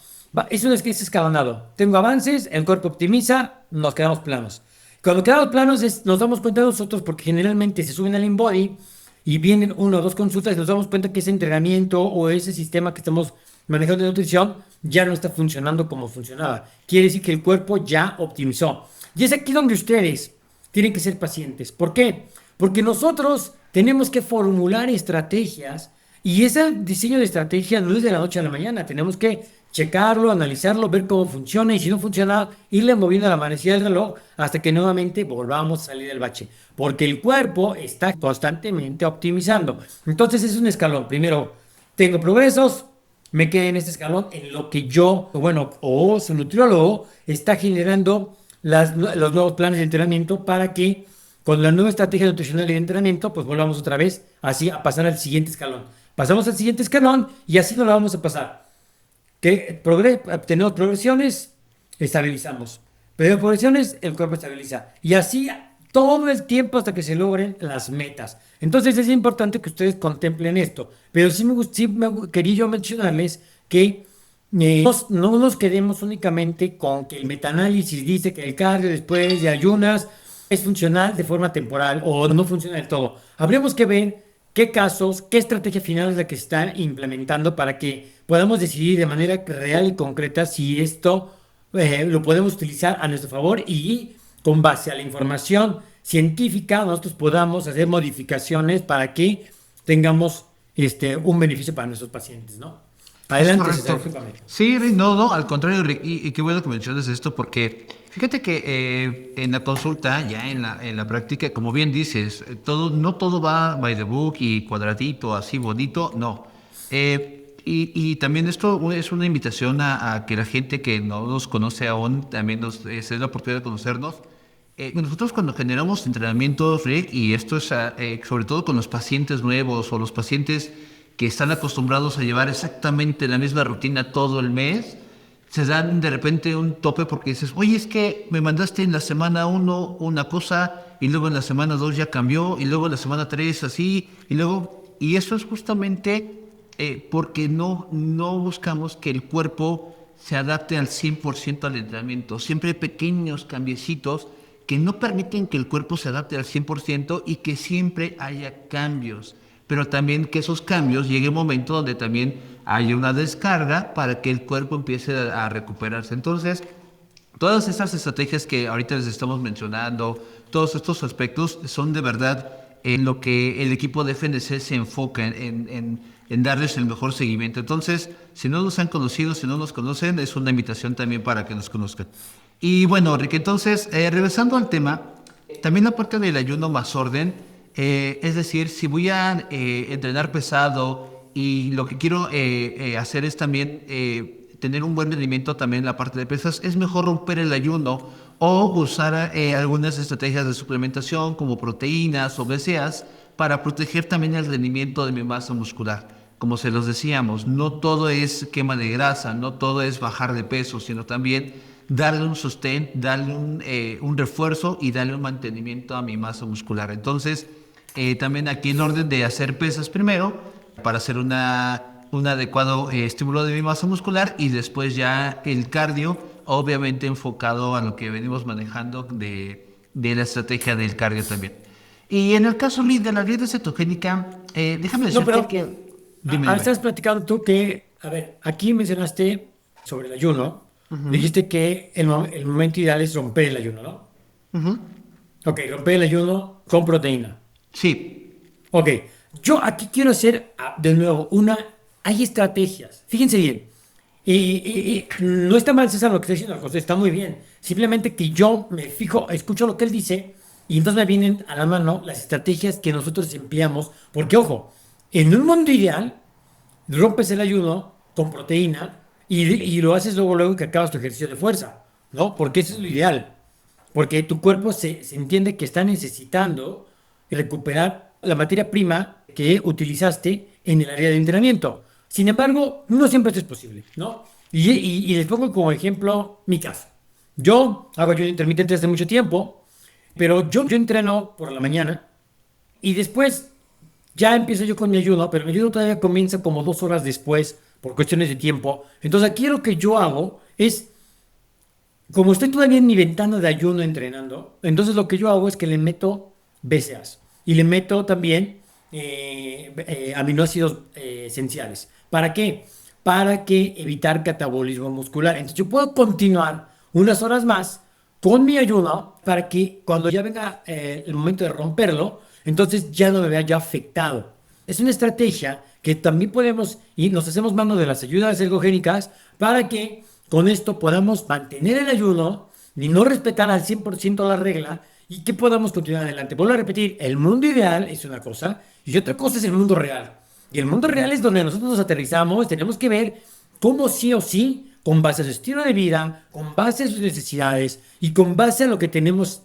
Eso no es que es escalonado. Tengo avances, el cuerpo optimiza, nos quedamos planos. Cuando quedamos planos nos damos cuenta nosotros porque generalmente se suben al InBody y vienen una o dos consultas y nos damos cuenta que ese entrenamiento o ese sistema que estamos manejando de nutrición ya no está funcionando como funcionaba. Quiere decir que el cuerpo ya optimizó. Y es aquí donde ustedes tienen que ser pacientes. ¿Por qué? Porque nosotros tenemos que formular estrategias y ese diseño de estrategia no es de la noche a la mañana. Tenemos que checarlo, analizarlo, ver cómo funciona y si no funciona, irle moviendo la manecilla del reloj hasta que nuevamente volvamos a salir del bache. Porque el cuerpo está constantemente optimizando. Entonces es un escalón. Primero, tengo progresos, me quedé en este escalón en lo que yo, bueno, o su nutriólogo está generando los nuevos planes de entrenamiento para que con la nueva estrategia nutricional y de entrenamiento, pues volvamos otra vez así a pasar al siguiente escalón. Pasamos al siguiente escalón y así nos lo vamos a pasar. Que tenemos progresiones, estabilizamos. Pero progresiones, el cuerpo estabiliza. Y así todo el tiempo hasta que se logren las metas. Entonces es importante que ustedes contemplen esto. Pero quería yo mencionarles que no nos quedemos únicamente con que el metaanálisis dice que el cardio después de ayunas es funcional de forma temporal o no funciona del todo. Habríamos que ver qué casos, qué estrategia final es la que se está implementando para que podamos decidir de manera real y concreta si esto lo podemos utilizar a nuestro favor y con base a la información científica nosotros podamos hacer modificaciones para que tengamos un beneficio para nuestros pacientes, ¿no? Es Adelante, César, correcto. discúlpame. Sí, Rick, no, no, al contrario, Rick, y qué bueno que menciones esto, porque fíjate que en la consulta, ya en la práctica, como bien dices, no todo va by the book y cuadradito, así bonito, no. Y también esto es una invitación a que la gente que no nos conoce aún también se dé la oportunidad de conocernos. Nosotros cuando generamos entrenamientos, Rick, y esto es sobre todo con los pacientes nuevos o los pacientes que están acostumbrados a llevar exactamente la misma rutina todo el mes, se dan de repente un tope porque dices, oye, es que me mandaste en la semana 1 una cosa y luego en la semana 2 ya cambió y luego en la semana 3 así y eso es justamente porque no buscamos que el cuerpo se adapte al 100% al entrenamiento. Siempre hay pequeños cambiecitos que no permiten que el cuerpo se adapte al 100% y que siempre haya cambios, pero también que esos cambios llegue un momento donde también haya una descarga para que el cuerpo empiece a recuperarse. Entonces, todas estas estrategias que ahorita les estamos mencionando, todos estos aspectos son de verdad en lo que el equipo de FNC se enfoca en darles el mejor seguimiento. Entonces, si no nos han conocido, si no nos conocen, es una invitación también para que nos conozcan. Y bueno, Rick, entonces, regresando al tema, también la parte del ayuno más orden, es decir, si voy a entrenar pesado y lo que quiero hacer es también tener un buen rendimiento también en la parte de pesas, es mejor romper el ayuno o usar algunas estrategias de suplementación como proteínas o BCAAs para proteger también el rendimiento de mi masa muscular. Como se los decíamos, no todo es quema de grasa, no todo es bajar de peso, sino también darle un sostén, darle un refuerzo y darle un mantenimiento a mi masa muscular. Entonces, también aquí en orden de hacer pesas primero, para hacer un adecuado estímulo de mi masa muscular y después ya el cardio, obviamente enfocado a lo que venimos manejando de la estrategia del cardio también. Y en el caso de la dieta cetogénica, déjame No, decirte pero que... Dime. estás platicando tú que, a ver, aquí mencionaste sobre el ayuno, dijiste que el momento ideal es romper el ayuno, ¿no? Ujú. Ok, romper el ayuno con proteína. Sí, Ok, yo aquí quiero hacer de nuevo hay estrategias, fíjense bien, y no está mal César lo que está diciendo, José, está muy bien, simplemente que yo me fijo, escucho lo que él dice y entonces me vienen a la mano las estrategias que nosotros empleamos, porque ojo, en un mundo ideal, rompes el ayuno con proteína y lo haces luego que acabas tu ejercicio de fuerza, ¿no? Porque eso es lo ideal. Porque tu cuerpo se entiende que está necesitando recuperar la materia prima que utilizaste en el área de entrenamiento. Sin embargo, no siempre esto es posible, ¿no? Y les pongo como ejemplo mi caso. Yo hago ayuno intermitente desde mucho tiempo, pero yo entreno por la mañana y después ya empiezo yo con mi ayuno, pero mi ayuno todavía comienza como 2 horas después por cuestiones de tiempo. Entonces aquí lo que yo hago es como estoy todavía en mi ventana de ayuno entrenando, entonces lo que yo hago es que le meto BCAAs y le meto también aminoácidos esenciales. ¿Para qué? Para que evitar catabolismo muscular. Entonces yo puedo continuar unas horas más con mi ayuno para que cuando ya venga el momento de romperlo, entonces ya no me vea ya afectado. Es una estrategia que también podemos y nos hacemos mano de las ayudas ergogénicas para que con esto podamos mantener el ayuno y no respetar al 100% la regla y que podamos continuar adelante. Vuelvo a repetir, el mundo ideal es una cosa y otra cosa es el mundo real. Y el mundo real es donde nosotros nos aterrizamos, tenemos que ver cómo sí o sí, con base a su estilo de vida, con base a sus necesidades y con base a lo que tenemos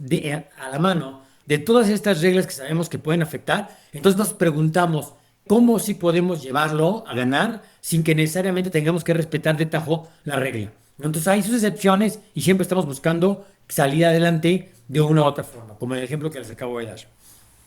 a la mano, de todas estas reglas que sabemos que pueden afectar, entonces nos preguntamos cómo sí podemos llevarlo a ganar sin que necesariamente tengamos que respetar de tajo la regla. Entonces hay sus excepciones y siempre estamos buscando salir adelante de una u otra forma, como el ejemplo que les acabo de dar.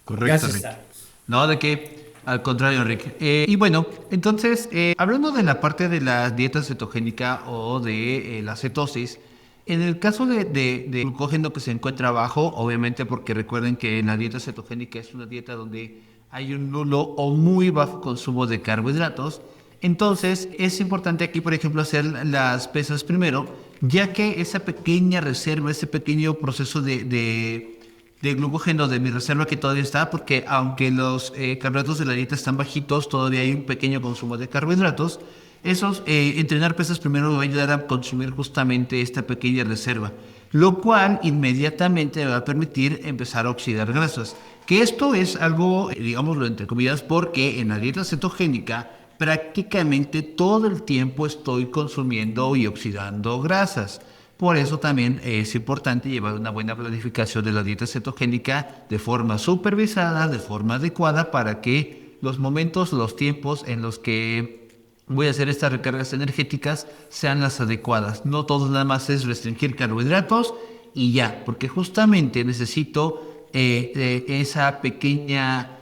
correcto, Gracias, Rick. Sara. No, de que, al contrario, Rick. Y bueno, entonces, hablando de la parte de la dieta cetogénica o de la cetosis, en el caso de glucógeno que se encuentra bajo, obviamente porque recuerden que la dieta cetogénica es una dieta donde hay un nulo o muy bajo consumo de carbohidratos, entonces es importante aquí, por ejemplo, hacer las pesas primero, ya que esa pequeña reserva, ese pequeño proceso de glucógeno de mi reserva que todavía está, porque aunque los carbohidratos de la dieta están bajitos, todavía hay un pequeño consumo de carbohidratos. Entrenar pesas primero me va a ayudar a consumir justamente esta pequeña reserva, lo cual inmediatamente me va a permitir empezar a oxidar grasas. Que esto es algo, digámoslo entre comillas, porque en la dieta cetogénica prácticamente todo el tiempo estoy consumiendo y oxidando grasas. Por eso también es importante llevar una buena planificación de la dieta cetogénica de forma supervisada, de forma adecuada, para que los momentos, los tiempos en los que voy a hacer estas recargas energéticas sean las adecuadas. No todo nada más es restringir carbohidratos y ya, porque justamente necesito esa pequeña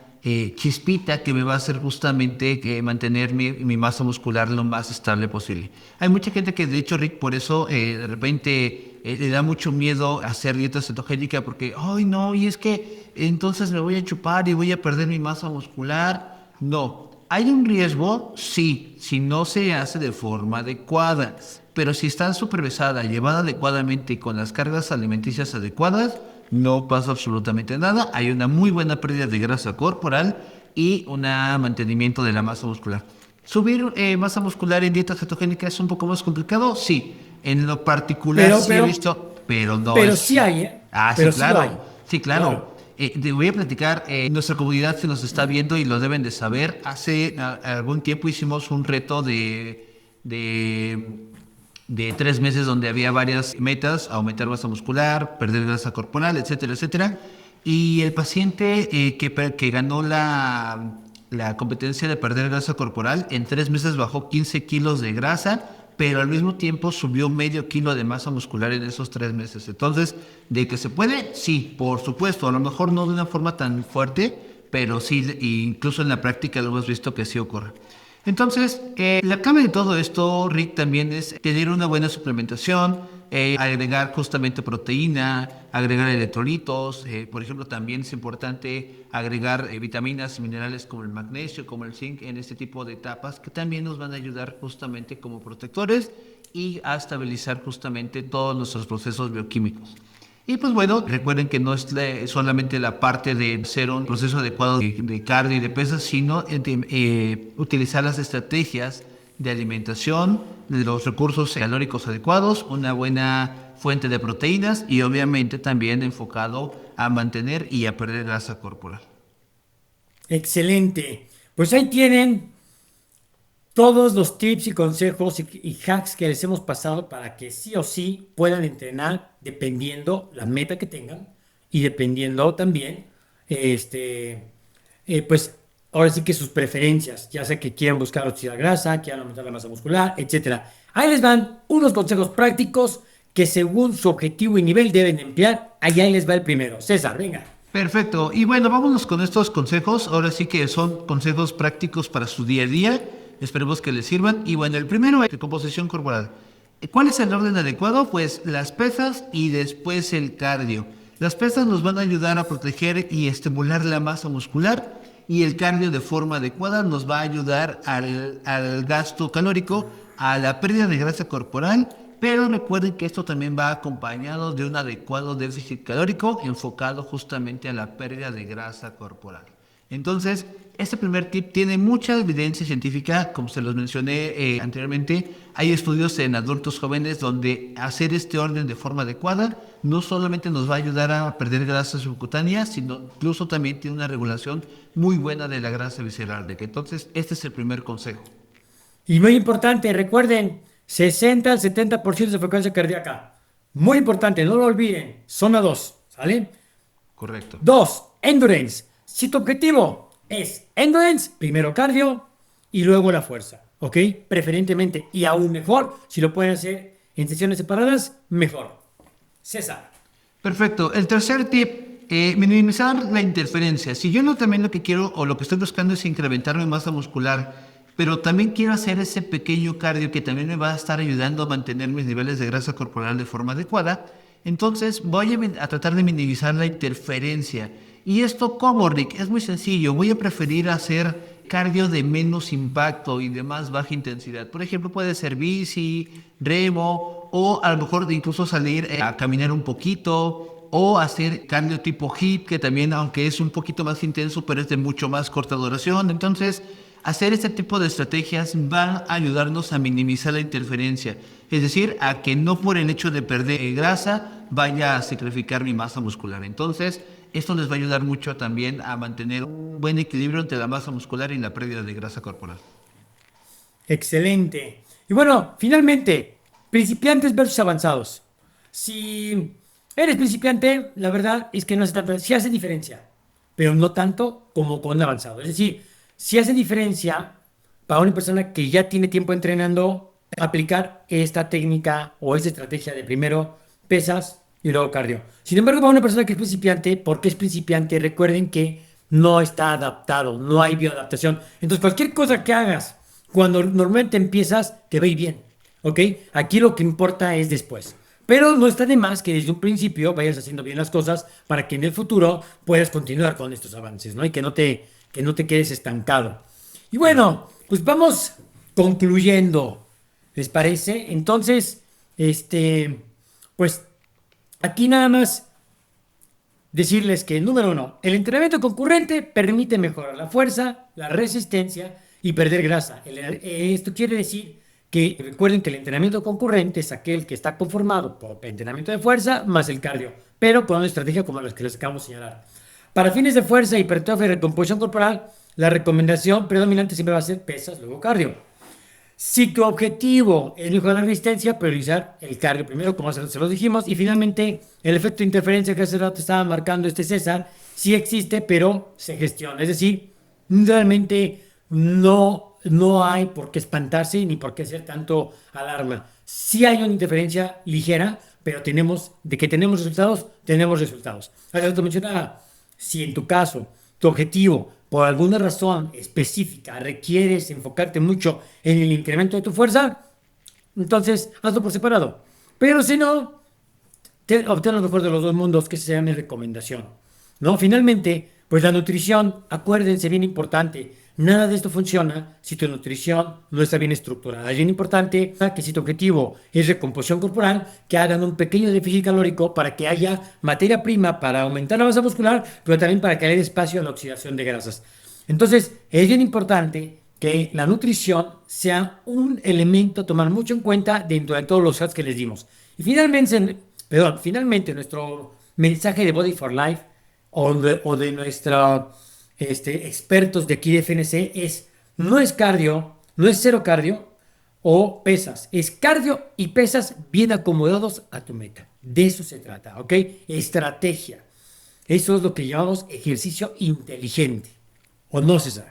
chispita que me va a hacer justamente mantener mi masa muscular lo más estable posible. Hay mucha gente que, de hecho, Rick, por eso de repente le da mucho miedo hacer dieta cetogénica porque, ay no, y es que entonces me voy a chupar y voy a perder mi masa muscular. No, hay un riesgo, sí, si no se hace de forma adecuada, pero si está supervisada, llevada adecuadamente y con las cargas alimenticias adecuadas, no pasa absolutamente nada. Hay una muy buena pérdida de grasa corporal y un mantenimiento de la masa muscular. ¿Subir masa muscular en dieta cetogénica es un poco más complicado? Sí. En lo particular sí he visto, pero no pero es... sí hay, ¿eh? Ah, sí, Pero sí lo claro. hay. Sí, claro. Te voy a platicar, nuestra comunidad se nos está viendo y lo deben de saber. Hace algún tiempo hicimos un reto de, de 3 meses donde había varias metas: aumentar masa muscular, perder grasa corporal, etcétera, etcétera. Y el paciente que ganó la competencia de perder grasa corporal, en 3 meses bajó 15 kilos de grasa, pero al mismo tiempo subió medio kilo de masa muscular en esos 3 meses. Entonces, ¿de que se puede? Sí, por supuesto. A lo mejor no de una forma tan fuerte, pero sí, incluso en la práctica lo hemos visto que sí ocurre. Entonces, la clave de todo esto, Rick, también es tener una buena suplementación, agregar justamente proteína, agregar electrolitos. Por ejemplo, también es importante agregar vitaminas y minerales como el magnesio, como el zinc, en este tipo de etapas, que también nos van a ayudar justamente como protectores y a estabilizar justamente todos nuestros procesos bioquímicos. Y pues bueno, recuerden que no es solamente la parte de hacer un proceso adecuado de cardio y de pesas, sino utilizar las estrategias de alimentación, de los recursos calóricos adecuados, una buena fuente de proteínas y obviamente también enfocado a mantener y a perder grasa corporal. Excelente. Pues ahí tienen todos los tips y consejos y hacks que les hemos pasado para que sí o sí puedan entrenar dependiendo la meta que tengan y dependiendo también, pues ahora sí que sus preferencias, ya sea que quieran buscar oxidar grasa, quieran aumentar la masa muscular, etcétera. Ahí les van unos consejos prácticos que según su objetivo y nivel deben emplear. Allá les va el primero. César, venga. Perfecto. Y bueno, vámonos con estos consejos. Ahora sí que son consejos prácticos para su día a día. Esperemos que les sirvan. Y bueno, el primero es composición corporal. ¿Cuál es el orden adecuado? Pues las pesas y después el cardio. Las pesas nos van a ayudar a proteger y estimular la masa muscular, y el cardio de forma adecuada nos va a ayudar al gasto calórico, a la pérdida de grasa corporal, pero recuerden que esto también va acompañado de un adecuado déficit calórico enfocado justamente a la pérdida de grasa corporal. Entonces, este primer tip tiene mucha evidencia científica, como se los mencioné anteriormente. Hay estudios en adultos jóvenes donde hacer este orden de forma adecuada no solamente nos va a ayudar a perder grasa subcutánea, sino incluso también tiene una regulación muy buena de la grasa visceral. Entonces, este es el primer consejo. Y muy importante, recuerden, 60 al 70% de frecuencia cardíaca. Muy importante, no lo olviden. Zona 2, ¿sale? Correcto. 2, endurance. Si tu objetivo es endurance, primero cardio y luego la fuerza, ¿ok? Preferentemente y aún mejor, si lo pueden hacer en sesiones separadas, mejor. César. Perfecto. El tercer tip, minimizar la interferencia. Si yo no también lo que quiero o lo que estoy buscando es incrementar mi masa muscular, pero también quiero hacer ese pequeño cardio que también me va a estar ayudando a mantener mis niveles de grasa corporal de forma adecuada, entonces voy a tratar de minimizar la interferencia. ¿Y esto cómo, Rick? Es muy sencillo. Voy a preferir hacer cardio de menos impacto y de más baja intensidad. Por ejemplo, puede ser bici, remo, o a lo mejor incluso salir a caminar un poquito, o hacer cardio tipo HIIT, que también, aunque es un poquito más intenso, pero es de mucho más corta duración. Entonces, hacer este tipo de estrategias va a ayudarnos a minimizar la interferencia, es decir, a que no por el hecho de perder grasa vaya a sacrificar mi masa muscular. Entonces, esto les va a ayudar mucho también a mantener un buen equilibrio entre la masa muscular y la pérdida de grasa corporal. Excelente. Y bueno, finalmente, principiantes versus avanzados. Si eres principiante, la verdad es que no hace tanto, sí hace diferencia, pero no tanto como con un avanzado. Es decir, sí hace diferencia para una persona que ya tiene tiempo entrenando aplicar esta técnica o esta estrategia de primero pesas y luego cardio. Sin embargo, para una persona que es principiante, porque es principiante, recuerden que no está adaptado, no hay bioadaptación. Entonces, cualquier cosa que hagas cuando normalmente empiezas, te va a ir bien. ¿Ok? Aquí lo que importa es después. Pero no está de más que desde un principio vayas haciendo bien las cosas para que en el futuro puedas continuar con estos avances, ¿no? Y que no te quedes estancado. Y bueno, pues vamos concluyendo, ¿les parece? Entonces, pues aquí nada más decirles que, número uno, el entrenamiento concurrente permite mejorar la fuerza, la resistencia y perder grasa. Esto quiere decir que recuerden que el entrenamiento concurrente es aquel que está conformado por entrenamiento de fuerza más el cardio, pero con una estrategia como las que les acabamos de señalar. Para fines de fuerza, hipertrofia y recomposición corporal, la recomendación predominante siempre va a ser pesas, luego cardio. Si tu objetivo es mejorar la resistencia, priorizar el cardio primero, como se lo dijimos. Y finalmente, el efecto de interferencia que hace rato estaba marcando César, sí existe, pero se gestiona. Es decir, realmente no hay por qué espantarse ni por qué hacer tanto alarma. Sí hay una interferencia ligera, pero de que tenemos resultados, tenemos resultados. Hace rato mencionaba, si en tu caso, tu objetivo, por alguna razón específica, requieres enfocarte mucho en el incremento de tu fuerza, entonces hazlo por separado. Pero si no, obtén lo mejor de los dos mundos, que sea mi recomendación. ¿No? Finalmente, pues la nutrición, acuérdense, bien importante, nada de esto funciona si tu nutrición no está bien estructurada. Es bien importante que si tu objetivo es recomposición corporal, que hagan un pequeño déficit calórico para que haya materia prima para aumentar la masa muscular, pero también para que haya espacio a la oxidación de grasas. Entonces, es bien importante que la nutrición sea un elemento a tomar mucho en cuenta dentro de todos los hacks que les dimos. Y finalmente nuestro mensaje de Body for Life o de nuestros expertos de aquí de FNC no es cardio, no es cero cardio o pesas, es cardio y pesas bien acomodados a tu meta. De eso se trata, ¿ok? Estrategia. Eso es lo que llamamos ejercicio inteligente. ¿O no, César?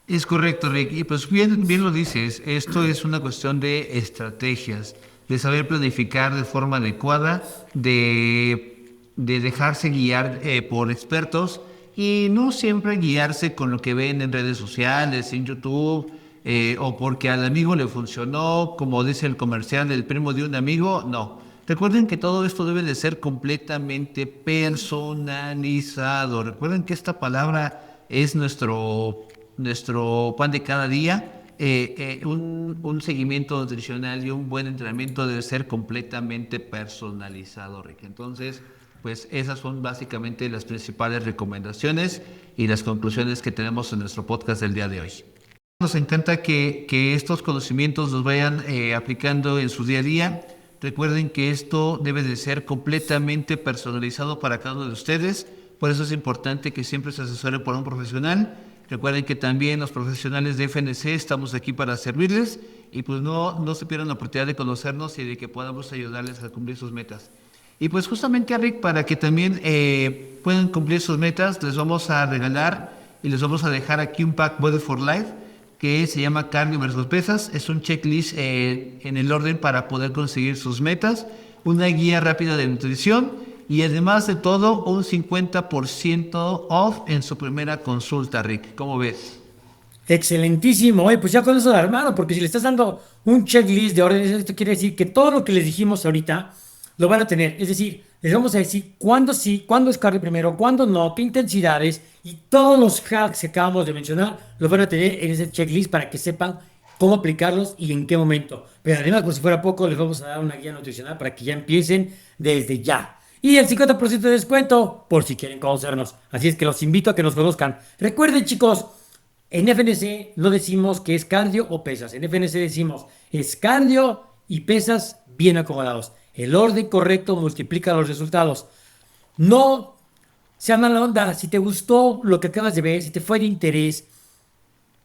Es correcto, Rick. Y pues bien lo dices, esto es una cuestión de estrategias, de saber planificar de forma adecuada, de dejarse guiar por expertos y no siempre guiarse con lo que ven en redes sociales, en YouTube, o porque al amigo le funcionó, como dice el comercial, el primo de un amigo, no. Recuerden que todo esto debe de ser completamente personalizado. Recuerden que esta palabra es nuestro pan de cada día. Un seguimiento nutricional y un buen entrenamiento debe ser completamente personalizado, Rick. Entonces, pues esas son básicamente las principales recomendaciones y las conclusiones que tenemos en nuestro podcast del día de hoy. Nos encanta que estos conocimientos los vayan aplicando en su día a día. Recuerden que esto debe de ser completamente personalizado para cada uno de ustedes. Por eso es importante que siempre se asesore por un profesional. Recuerden que también los profesionales de FNC estamos aquí para servirles y pues no se pierdan la oportunidad de conocernos y de que podamos ayudarles a cumplir sus metas. Y pues justamente, Rick, para que también puedan cumplir sus metas, les vamos a regalar y les vamos a dejar aquí un pack Body for Life que se llama Cardio versus Pesas. Es un checklist en el orden para poder conseguir sus metas, una guía rápida de nutrición y además de todo un 50% off en su primera consulta, Rick. ¿Cómo ves? Excelentísimo. Oye, pues ya con eso de armado, porque si le estás dando un checklist de órdenes, esto quiere decir que todo lo que les dijimos ahorita lo van a tener. Es decir, les vamos a decir cuándo sí, cuándo es cardio primero, cuándo no, qué intensidades y todos los hacks que acabamos de mencionar los van a tener en ese checklist para que sepan cómo aplicarlos y en qué momento. Pero además, por si fuera poco, les vamos a dar una guía nutricional para que ya empiecen desde ya. Y el 50% de descuento por si quieren conocernos. Así es que los invito a que nos conozcan. Recuerden, chicos, en FNC no decimos que es cardio o pesas. En FNC decimos es cardio y pesas bien acomodados. El orden correcto multiplica los resultados. No sean mala onda. Si te gustó lo que acabas de ver, si te fue de interés,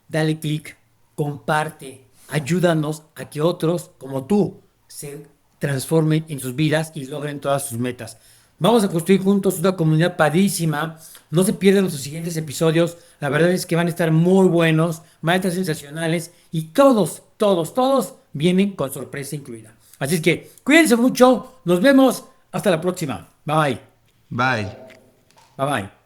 dale click, comparte, ayúdanos a que otros como tú se transformen en sus vidas y logren todas sus metas. Vamos a construir juntos una comunidad padrísima. No se pierdan los siguientes episodios. La verdad es que van a estar muy buenos, van a estar sensacionales y todos vienen con sorpresa incluida. Así es que cuídense mucho. Nos vemos. Hasta la próxima. Bye bye. Bye. Bye bye.